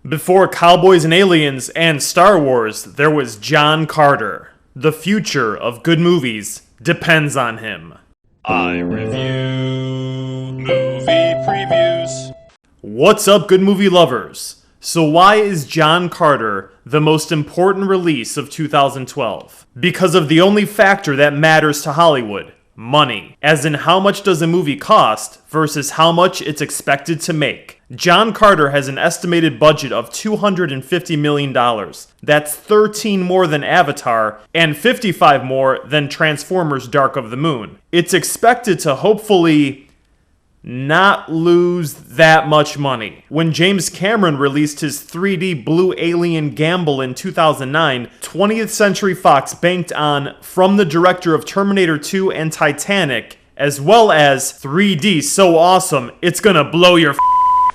Before Cowboys and Aliens and Star Wars, there was John Carter. The future of good movies depends on him. I review movie previews. What's up, good movie lovers? So why is John Carter the most important release of 2012? Because of the only factor that matters to Hollywood: money. As in, how much does a movie cost versus how much it's expected to make. John Carter has an estimated budget of $250 million. That's 13 more than Avatar and 55 more than Transformers: Dark of the Moon. It's expected to hopefully not lose that much money. When James Cameron released his 3D Blue Alien Gamble in 2009, 20th Century Fox banked on from the director of Terminator 2 and Titanic, as well as 3D so awesome it's gonna blow your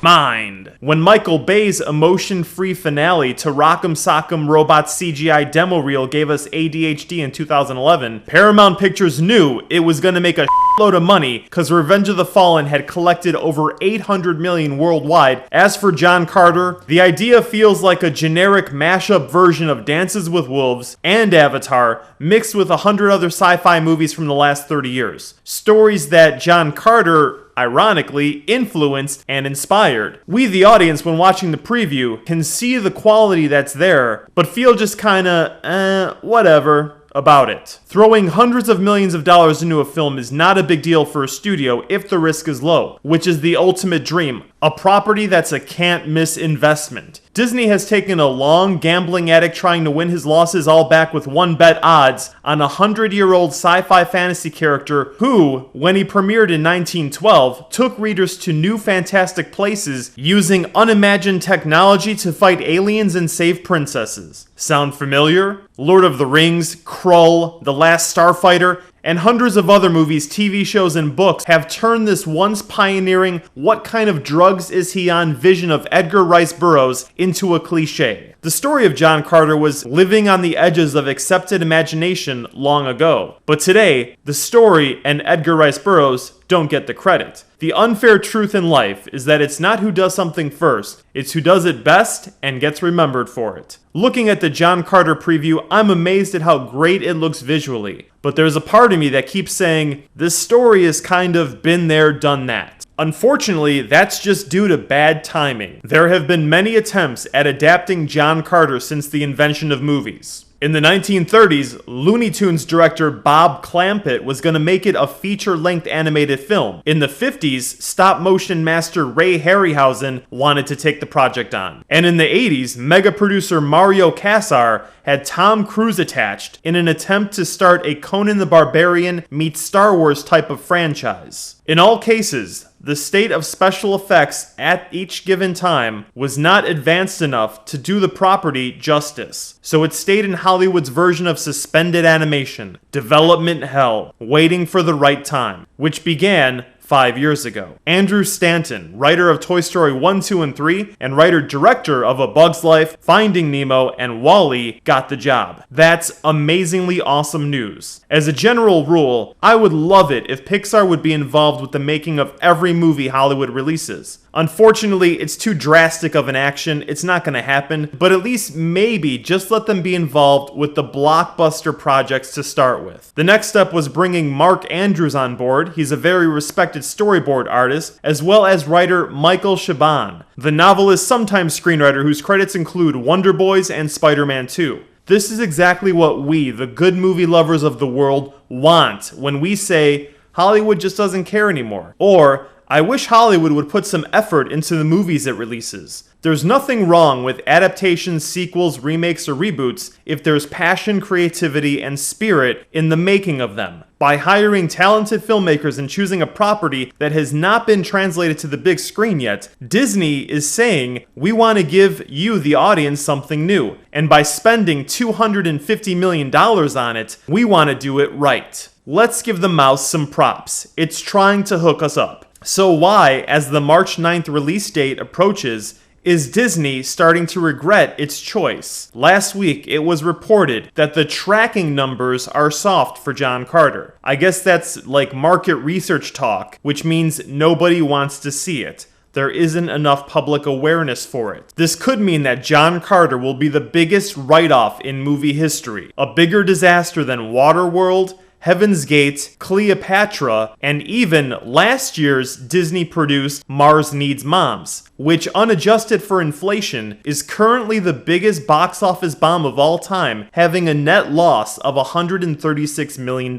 mind. When Michael Bay's emotion-free finale to Rock'em Sock'em Robots CGI demo reel gave us ADHD in 2011, Paramount Pictures knew it was gonna make a load of money because Revenge of the Fallen had collected over $800 million worldwide. As for John Carter, the idea feels like a generic mashup version of Dances with Wolves and Avatar mixed with 100 other sci-fi movies from the last 30 years. Stories that John Carter ironically influenced and inspired. We, the audience, when watching the preview, can see the quality that's there, but feel just kinda, whatever about it. Throwing hundreds of millions of dollars into a film is not a big deal for a studio if the risk is low, which is the ultimate dream. A property that's a can't-miss investment. Disney has taken a long gambling addict trying to win his losses all back with one bet odds on a 100-year-old sci-fi fantasy character who, when he premiered in 1912, took readers to new fantastic places using unimagined technology to fight aliens and save princesses. Sound familiar? Lord of the Rings, Krull, The Last Starfighter, and hundreds of other movies, TV shows, and books have turned this once pioneering "what kind of drugs is he on" vision of Edgar Rice Burroughs into a cliche. The story of John Carter was living on the edges of accepted imagination long ago. But today, the story and Edgar Rice Burroughs don't get the credit. The unfair truth in life is that it's not who does something first, it's who does it best and gets remembered for it. Looking at the John Carter preview, I'm amazed at how great it looks visually. But there's a part of me that keeps saying, this story has kind of been there, done that. Unfortunately, that's just due to bad timing. There have been many attempts at adapting John Carter since the invention of movies. In the 1930s, Looney Tunes director Bob Clampett was going to make it a feature-length animated film. In the 50s, stop-motion master Ray Harryhausen wanted to take the project on. And in the 80s, mega-producer Mario Kassar had Tom Cruise attached in an attempt to start a Conan the Barbarian meets Star Wars type of franchise. In all cases, the state of special effects at each given time was not advanced enough to do the property justice. So it stayed in Hollywood's version of suspended animation, development hell, waiting for the right time, which began 5 years ago. Andrew Stanton, writer of Toy Story 1, 2, and 3, and writer-director of A Bug's Life, Finding Nemo, and WALL-E, got the job. That's amazingly awesome news. As a general rule, I would love it if Pixar would be involved with the making of every movie Hollywood releases. Unfortunately, it's too drastic of an action, it's not going to happen, but at least maybe just let them be involved with the blockbuster projects to start with. The next step was bringing Mark Andrews on board. He's a very respected storyboard artist, as well as writer Michael Chabon, the novelist, sometimes screenwriter, whose credits include Wonder Boys and Spider-Man 2. This is exactly what we, the good movie lovers of the world, want when we say Hollywood just doesn't care anymore, or I wish Hollywood would put some effort into the movies it releases. There's nothing wrong with adaptations, sequels, remakes, or reboots if there's passion, creativity, and spirit in the making of them. By hiring talented filmmakers and choosing a property that has not been translated to the big screen yet, Disney is saying, we want to give you, the audience, something new. And by spending $250 million on it, we want to do it right. Let's give the mouse some props. It's trying to hook us up. So why, as the March 9th release date approaches, is Disney starting to regret its choice? Last week, it was reported that the tracking numbers are soft for John Carter. I guess that's like market research talk, which means nobody wants to see it. there isn't enough public awareness for it. This could mean that John Carter will be the biggest write-off in movie history, a bigger disaster than Waterworld, Heaven's Gate, Cleopatra, and even last year's Disney-produced Mars Needs Moms, which, unadjusted for inflation, is currently the biggest box office bomb of all time, having a net loss of $136 million.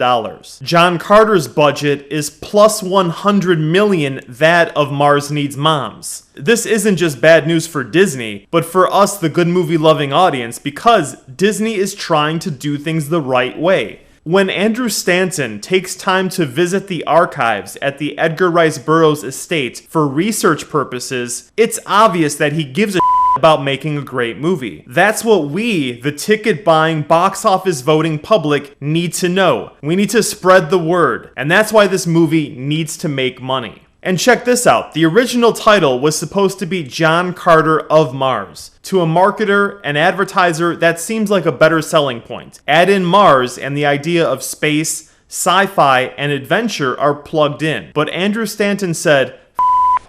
John Carter's budget is plus $100 million that of Mars Needs Moms. This isn't just bad news for Disney, but for us, the good movie-loving audience, because Disney is trying to do things the right way. When Andrew Stanton takes time to visit the archives at the Edgar Rice Burroughs estate for research purposes, it's obvious that he gives a about making a great movie. That's what we, the ticket-buying, box office voting public, need to know. We need to spread the word, and that's why this movie needs to make money. And check this out, the original title was supposed to be John Carter of Mars. To a marketer and advertiser, that seems like a better selling point. Add in Mars and the idea of space, sci-fi, and adventure are plugged in. But Andrew Stanton said,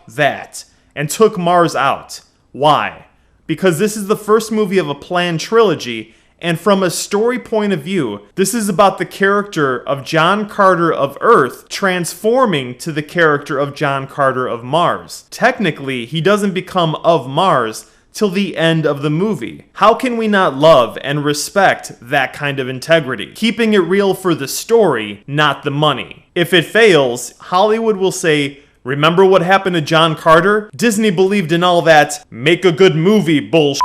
that, and took Mars out. Why? Because this is the first movie of a planned trilogy, and from a story point of view, this is about the character of John Carter of Earth transforming to the character of John Carter of Mars. Technically, he doesn't become of Mars till the end of the movie. How can we not love and respect that kind of integrity? Keeping it real for the story, not the money. If it fails, Hollywood will say, remember what happened to John Carter? Disney believed in all that make a good movie bullshit,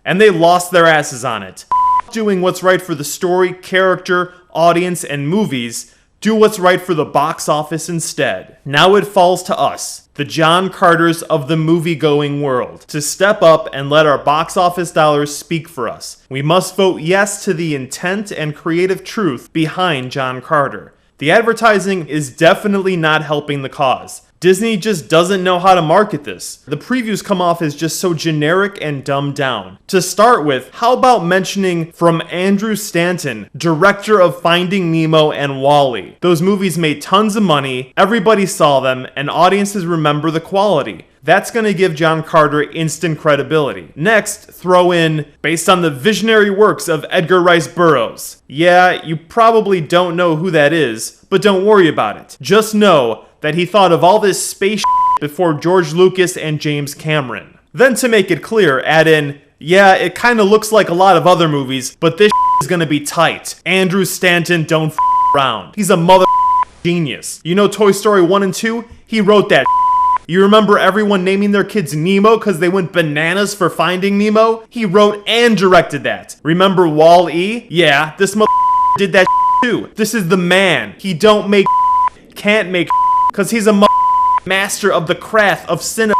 and they lost their asses on it. Doing what's right for the story, character, audience, and movies, do what's right for the box office instead. Now it falls to us, the John Carters of the movie-going world, to step up and let our box office dollars speak for us. We must vote yes to the intent and creative truth behind John Carter. The advertising is definitely not helping the cause. Disney just doesn't know how to market this. The previews come off as just so generic and dumbed down. To start with, how about mentioning from Andrew Stanton, director of Finding Nemo and WALL-E? Those movies made tons of money, everybody saw them, and audiences remember the quality. That's going to give John Carter instant credibility. Next, throw in, based on the visionary works of Edgar Rice Burroughs. Yeah, you probably don't know who that is, but don't worry about it. Just know that he thought of all this space before George Lucas and James Cameron. Then to make it clear, add in, yeah, it kinda looks like a lot of other movies, but this is gonna be tight. Andrew Stanton don't around. He's a mother genius. You know Toy Story 1 and 2? He wrote that. You remember everyone naming their kids Nemo because they went bananas for Finding Nemo? He wrote and directed that. Remember WALL-E? Yeah, this mother did that too. This is the man. He don't make can't make because he's a master of the craft of cinema.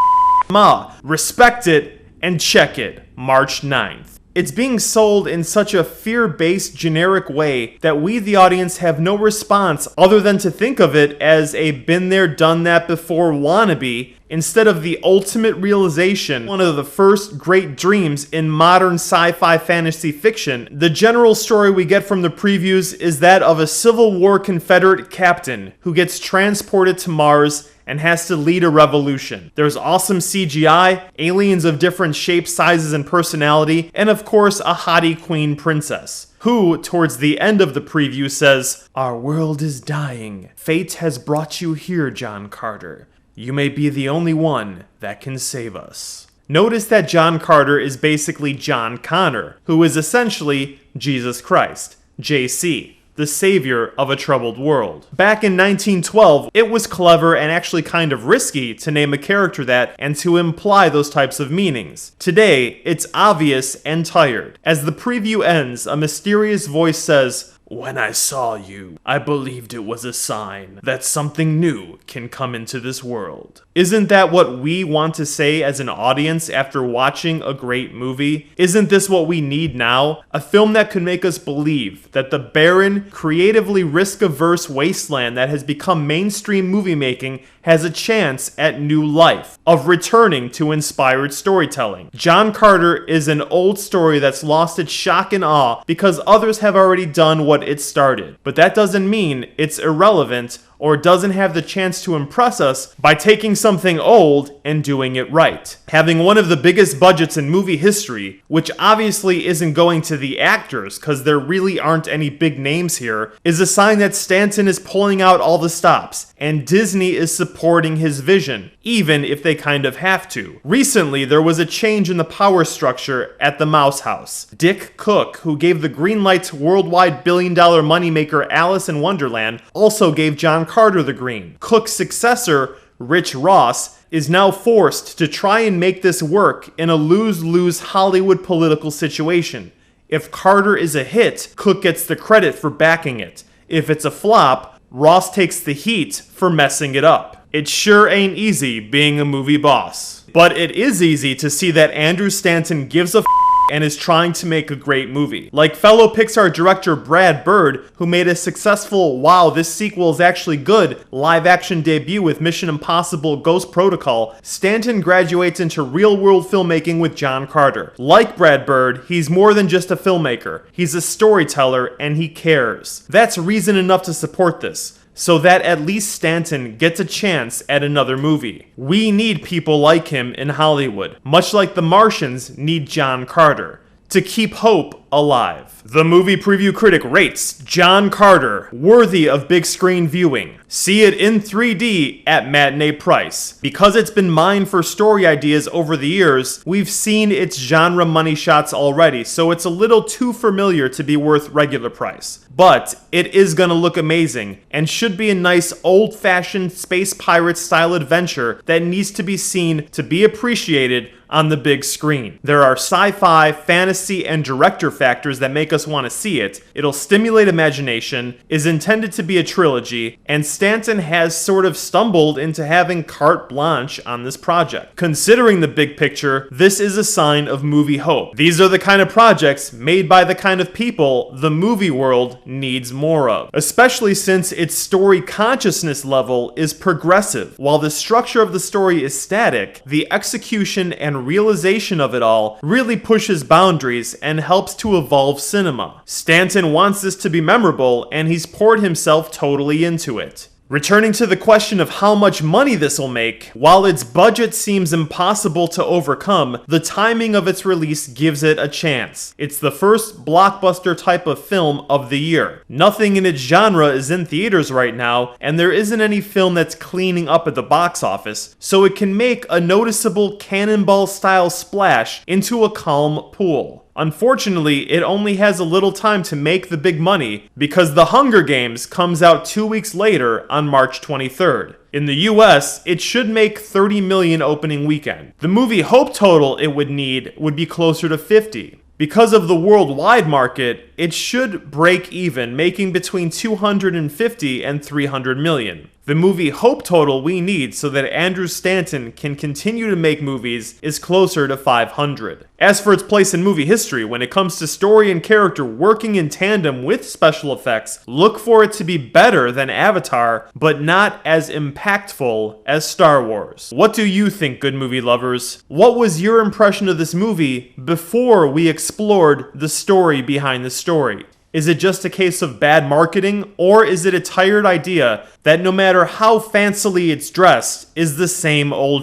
Respect it and check it. March 9th. It's being sold in such a fear-based, generic way that we, the audience, have no response other than to think of it as a been-there-done-that-before wannabe, instead of the ultimate realization, one of the first great dreams in modern sci-fi fantasy fiction. The general story we get from the previews is that of a Civil War Confederate captain who gets transported to Mars and has to lead a revolution. There's awesome CGI, aliens of different shapes, sizes, and personality, and of course a hottie queen princess, who, towards the end of the preview, says, "Our world is dying. Fate has brought you here, John Carter. You may be the only one that can save us." Notice that John Carter is basically John Connor, who is essentially Jesus Christ, JC, the savior of a troubled world. Back in 1912, it was clever and actually kind of risky to name a character that and to imply those types of meanings. Today, it's obvious and tired. As the preview ends, a mysterious voice says, "When I saw you, I believed it was a sign that something new can come into this world." Isn't that what we want to say as an audience after watching a great movie? Isn't this what we need now? A film that could make us believe that the barren, creatively risk-averse wasteland that has become mainstream movie making has a chance at new life, of returning to inspired storytelling. John Carter is an old story that's lost its shock and awe because others have already done what it started. But that doesn't mean it's irrelevant or doesn't have the chance to impress us by taking something old and doing it right. Having one of the biggest budgets in movie history, which obviously isn't going to the actors because there really aren't any big names here, is a sign that Stanton is pulling out all the stops, and Disney is supporting his vision, even if they kind of have to. Recently, there was a change in the power structure at the Mouse House. Dick Cook, who gave the green light to worldwide billion-dollar moneymaker Alice in Wonderland, also gave John Carter the green. Cook's successor, Rich Ross, is now forced to try and make this work in a lose-lose Hollywood political situation. If Carter is a hit, Cook gets the credit for backing it. If it's a flop, Ross takes the heat for messing it up. It sure ain't easy being a movie boss. But it is easy to see that Andrew Stanton gives a and is trying to make a great movie. Like fellow Pixar director Brad Bird, who made a successful "wow, this sequel is actually good" live-action debut with Mission Impossible Ghost Protocol, Stanton graduates into real-world filmmaking with John Carter. Like Brad Bird, he's more than just a filmmaker. He's a storyteller, and he cares. That's reason enough to support this, so that at least Stanton gets a chance at another movie. We need people like him in Hollywood, much like the Martians need John Carter, to keep hope alive. The movie preview critic rates John Carter worthy of big screen viewing. See it in 3D at matinee price. Because it's been mined for story ideas over the years, we've seen its genre money shots already, so it's a little too familiar to be worth regular price. But it is gonna look amazing, and should be a nice old-fashioned space pirate style adventure that needs to be seen to be appreciated on the big screen. There are sci-fi, fantasy, and director factors that make us want to see it. It'll stimulate imagination, is intended to be a trilogy, and Stanton has sort of stumbled into having carte blanche on this project. Considering the big picture, this is a sign of movie hope. These are the kind of projects made by the kind of people the movie world needs more of, especially since its story consciousness level is progressive. While the structure of the story is static, the execution and realization of it all really pushes boundaries and helps to evolve cinema. Stanton wants this to be memorable, and he's poured himself totally into it. Returning to the question of how much money this will make, while its budget seems impossible to overcome, the timing of its release gives it a chance. It's the first blockbuster type of film of the year. Nothing in its genre is in theaters right now, and there isn't any film that's cleaning up at the box office, so it can make a noticeable cannonball-style splash into a calm pool. Unfortunately, it only has a little time to make the big money because The Hunger Games comes out 2 weeks later on March 23rd. In the US, it should make $30 million opening weekend. The movie hope total it would need would be closer to 50. Because of the worldwide market, it should break even, making between 250 and 300 million. The movie hope total we need so that Andrew Stanton can continue to make movies is closer to 500. As for its place in movie history, when it comes to story and character working in tandem with special effects, look for it to be better than Avatar, but not as impactful as Star Wars. What do you think, good movie lovers? What was your impression of this movie before we explored the story behind the story? Is it just a case of bad marketing, or is it a tired idea that no matter how fancily it's dressed, is the same old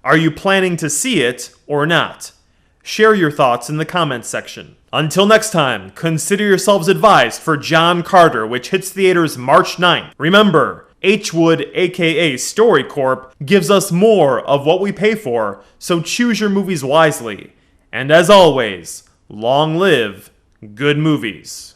Are you planning to see it or not? Share your thoughts in the comments section. Until next time, consider yourselves advised for John Carter, which hits theaters March 9th. Remember, H. Wood, aka StoryCorp, gives us more of what we pay for, so choose your movies wisely. And as always, long live good movies.